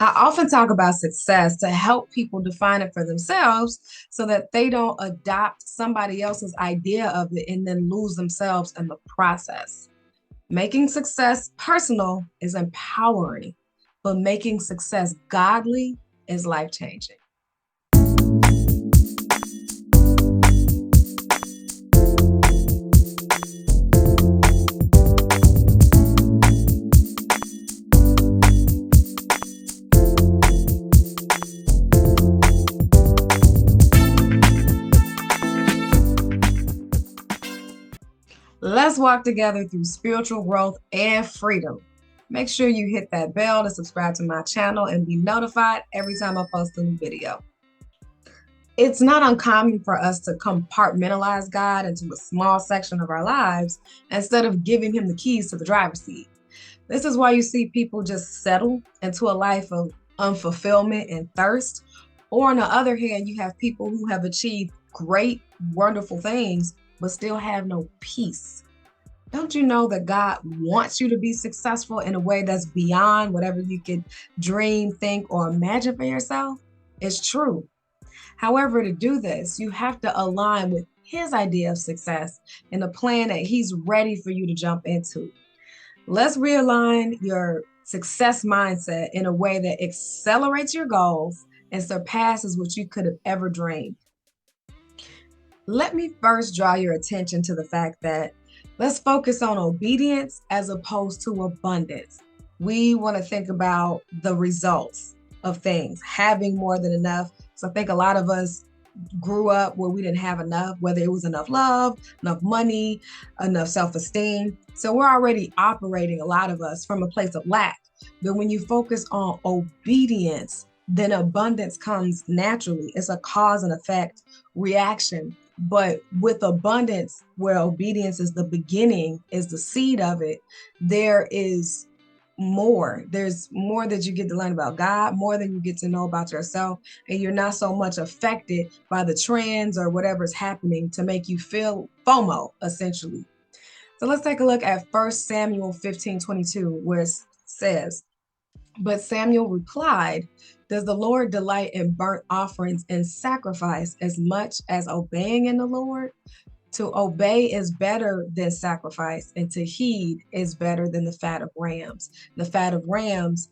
I often talk about success to help people define it for themselves so that they don't adopt somebody else's idea of it and then lose themselves in the process. Making success personal is empowering, but making success godly is life changing. Let's walk together through spiritual growth and freedom. Make sure you hit that bell to subscribe to my channel and be notified every time I post a new video. It's not uncommon for us to compartmentalize God into a small section of our lives instead of giving him the keys to the driver's seat. This is why you see people just settle into a life of unfulfillment and thirst. Or on the other hand, you have people who have achieved great, wonderful things, but still have no peace. Don't you know that God wants you to be successful in a way that's beyond whatever you could dream, think, or imagine for yourself? It's true. However, to do this, you have to align with his idea of success and the plan that he's ready for you to jump into. Let's realign your success mindset in a way that accelerates your goals and surpasses what you could have ever dreamed. Let me first draw your attention to the fact that let's focus on obedience as opposed to abundance. We want to think about the results of things, having more than enough. So I think a lot of us grew up where we didn't have enough, whether it was enough love, enough money, enough self-esteem. So we're already operating, a lot of us, from a place of lack. But when you focus on obedience, then abundance comes naturally. It's a cause and effect reaction. But with abundance, where obedience is the beginning, is the seed of it, there is more. There's more that you get to learn about God, more than you get to know about yourself. And you're not so much affected by the trends or whatever's happening to make you feel FOMO, essentially. So let's take a look at 1 Samuel 15:22, where it says, "But Samuel replied, 'Does the Lord delight in burnt offerings and sacrifice as much as obeying in the Lord? To obey is better than sacrifice, and to heed is better than the fat of rams.'" The fat of rams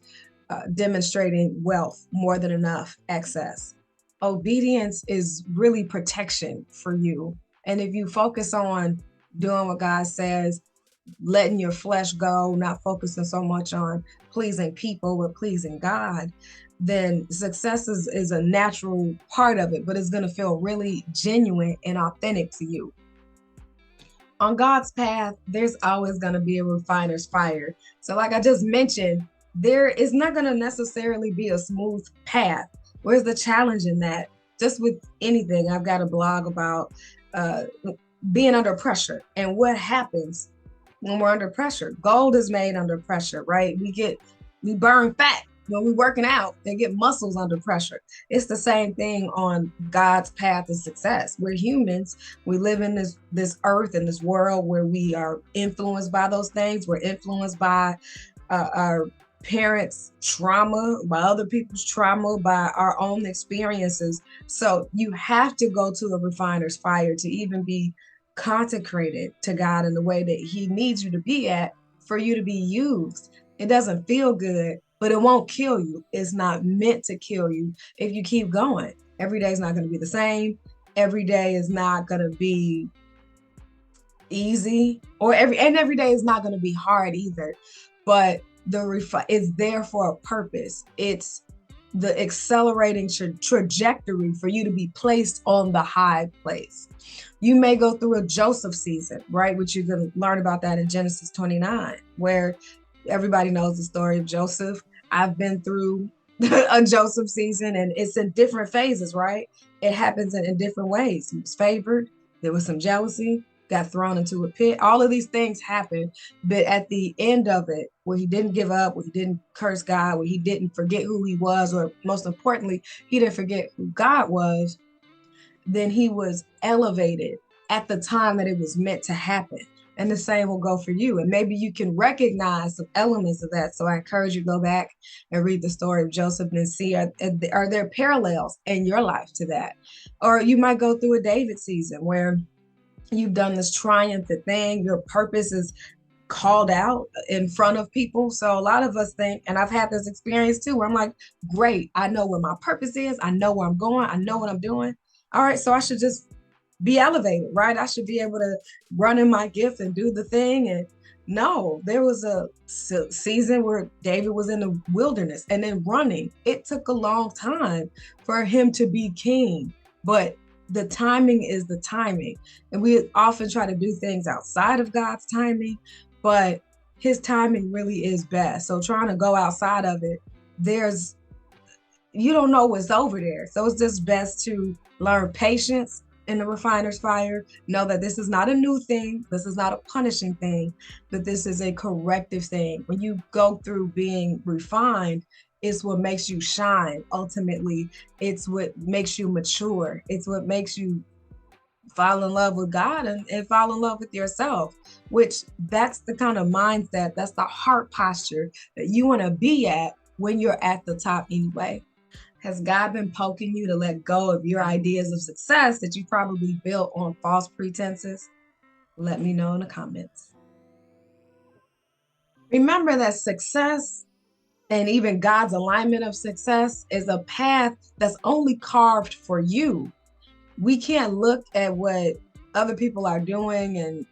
demonstrating wealth, more than enough, excess. Obedience is really protection for you. And if you focus on doing what God says, letting your flesh go, not focusing so much on pleasing people but pleasing God, then success is a natural part of it, but it's going to feel really genuine and authentic to you. On God's path, there's always going to be a refiner's fire. So, like I just mentioned, there is not going to necessarily be a smooth path. Where's the challenge in that? Just with anything, I've got a blog about uh, being under pressure and what happens when we're under pressure. Gold is made under pressure, right? We burn fat when we're working out and get muscles under pressure. It's the same thing on God's path to success. We're humans. We live in this earth and this world where we are influenced by those things. We're influenced by our parents' trauma, by other people's trauma, by our own experiences. So you have to go to a refiner's fire to even be consecrated to God in the way that he needs you to be at for you to be used. It doesn't feel good, but it won't kill you. It's not meant to kill you if you keep going. Every day is not going to be the same. Every day is not going to be easy, or every day is not going to be hard either. But it's there for a purpose. It's the accelerating trajectory for you to be placed on the high place. You may go through a Joseph season, right? Which you're going to learn about that in Genesis 29, where everybody knows the story of Joseph. I've been through a Joseph season, and it's in different phases, right? It happens in different ways. He was favored. There was some jealousy, got thrown into a pit. All of these things happen. But at the end of it, where he didn't give up, where he didn't curse God, where he didn't forget who he was, or most importantly, he didn't forget who God was, then he was elevated at the time that it was meant to happen. And the same will go for you. And maybe you can recognize some elements of that. So I encourage you to go back and read the story of Joseph and see are there parallels in your life to that? Or you might go through a David season where you've done this triumphant thing. Your purpose is called out in front of people. So a lot of us think, and I've had this experience too, where I'm like, great, I know where my purpose is. I know where I'm going. I know what I'm doing. All right, so I should just be elevated, right? I should be able to run in my gift and do the thing. And no, there was a season where David was in the wilderness and then running. It took a long time for him to be king, but the timing is the timing. And we often try to do things outside of God's timing, but his timing really is best. So trying to go outside of it, you don't know what's over there. So it's just best to learn patience in the refiner's fire. Know that this is not a new thing. This is not a punishing thing, but this is a corrective thing. When you go through being refined, it's what makes you shine. Ultimately, it's what makes you mature. It's what makes you fall in love with God and fall in love with yourself, which that's the kind of mindset, that's the heart posture that you want to be at when you're at the top anyway. Has God been poking you to let go of your ideas of success that you probably built on false pretenses? Let me know in the comments. Remember that success and even God's alignment of success is a path that's only carved for you. We can't look at what other people are doing and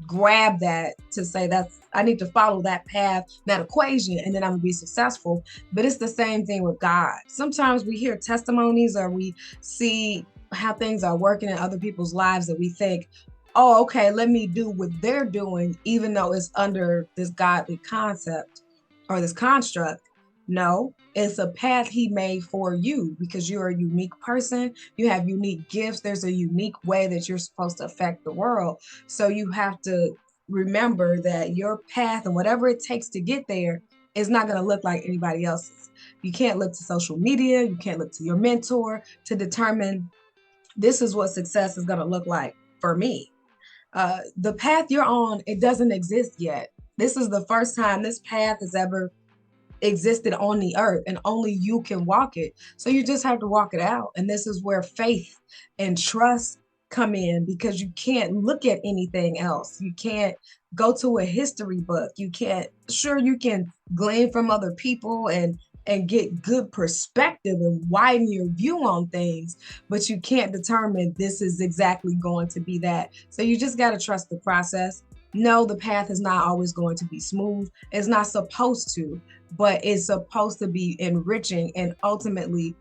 grab that to say I need to follow that path, that equation, and then I'm gonna be successful. But it's the same thing with God. Sometimes we hear testimonies or we see how things are working in other people's lives that we think, oh, okay, let me do what they're doing, even though it's under this godly concept or this construct. No, it's a path he made for you because you're a unique person. You have unique gifts. There's a unique way that you're supposed to affect the world. So you have to remember that your path and whatever it takes to get there is not going to look like anybody else's. You can't look to social media. You can't look to your mentor to determine this is what success is going to look like for me. The path you're on, it doesn't exist yet. This is the first time this path has ever existed on the earth, and only you can walk it. So you just have to walk it out. And this is where faith and trust come in, because you can't look at anything else. You can't go to a history book. You can glean from other people and get good perspective and widen your view on things, but you can't determine this is exactly going to be that. So you just got to trust the process. No, the path is not always going to be smooth. It's not supposed to, but it's supposed to be enriching and ultimately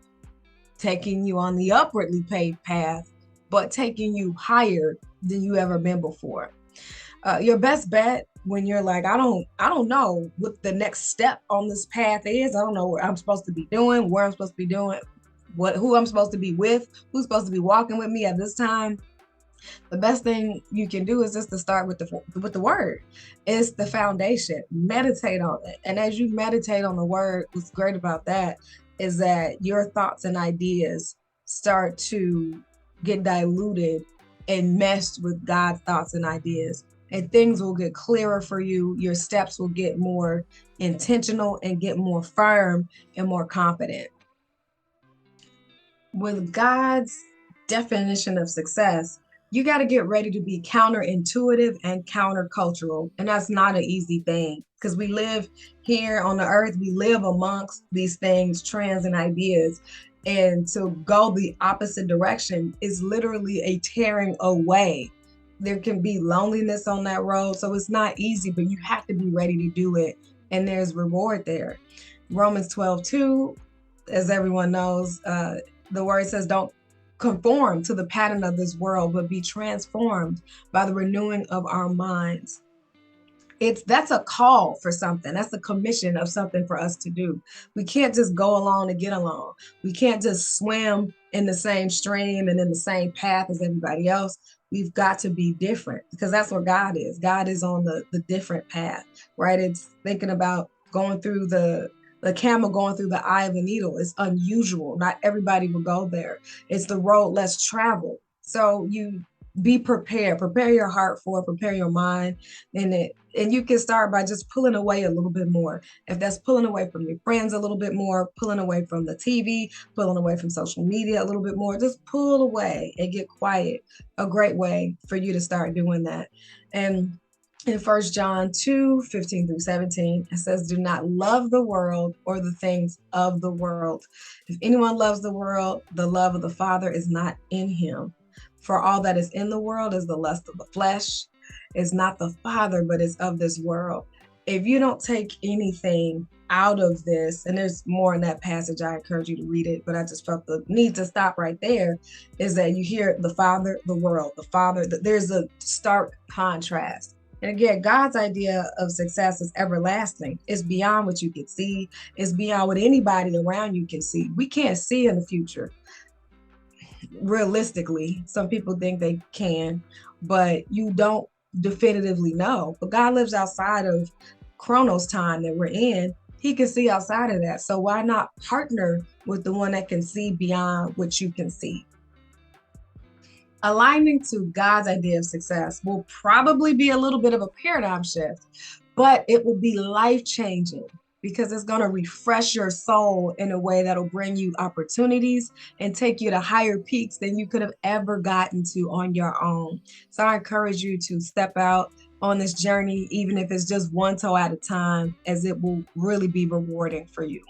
taking you on the upwardly paved path, but taking you higher than you ever been before. Your best bet when you're like, I don't know what the next step on this path is. I don't know what I'm supposed to be doing, where I'm supposed to be doing, who I'm supposed to be with, who's supposed to be walking with me at this time. The best thing you can do is just to start with the word. It's the foundation. Meditate on it. And as you meditate on the word, what's great about that is that your thoughts and ideas start to get diluted and meshed with God's thoughts and ideas. And things will get clearer for you. Your steps will get more intentional and get more firm and more confident. With God's definition of success, you got to get ready to be counterintuitive and countercultural. And that's not an easy thing, because we live here on the earth. We live amongst these things, trends, and ideas. And to go the opposite direction is literally a tearing away. There can be loneliness on that road. So it's not easy, but you have to be ready to do it. And there's reward there. Romans 12:2, as everyone knows, the word says, don't conform to the pattern of this world, but be transformed by the renewing of our minds. That's a call for something. That's a commission of something for us to do. We can't just go along to get along. We can't just swim in the same stream and in the same path as everybody else. We've got to be different, because that's where God is. God is on the different path, right? It's thinking about going through the camel going through the eye of a needle. Is unusual. Not everybody will go there. It's the road less traveled. So you be prepared, prepare your heart for it, prepare your mind in it. And you can start by just pulling away a little bit more. If that's pulling away from your friends a little bit more, pulling away from the TV, pulling away from social media a little bit more, just pull away and get quiet. A great way for you to start doing that. And in 1 John 2:15-17, it says, do not love the world or the things of the world. If anyone loves the world, the love of the Father is not in him. For all that is in the world is the lust of the flesh, is not the Father, but is of this world. If you don't take anything out of this, and there's more in that passage, I encourage you to read it, but I just felt the need to stop right there, is that you hear the Father, the world, the Father, there's a stark contrast. And again, God's idea of success is everlasting. It's beyond what you can see. It's beyond what anybody around you can see. We can't see in the future. Realistically, some people think they can, but you don't definitively know. But God lives outside of Chronos time that we're in. He can see outside of that. So why not partner with the one that can see beyond what you can see? Aligning to God's idea of success will probably be a little bit of a paradigm shift, but it will be life-changing because it's going to refresh your soul in a way that'll bring you opportunities and take you to higher peaks than you could have ever gotten to on your own. So I encourage you to step out on this journey, even if it's just one toe at a time, as it will really be rewarding for you.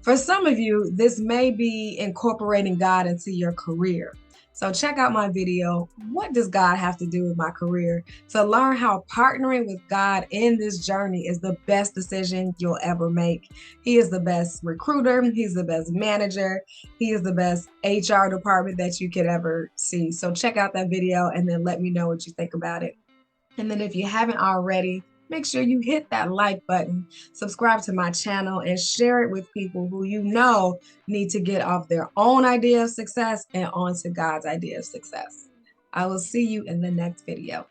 For some of you, this may be incorporating God into your career. So check out my video, What Does God Have to Do with My Career? To learn how partnering with God in this journey is the best decision you'll ever make. He is the best recruiter. He's the best manager. He is the best HR department that you could ever see. So check out that video and then let me know what you think about it. And then if you haven't already, make sure you hit that like button, subscribe to my channel, and share it with people who you know need to get off their own idea of success and onto God's idea of success. I will see you in the next video.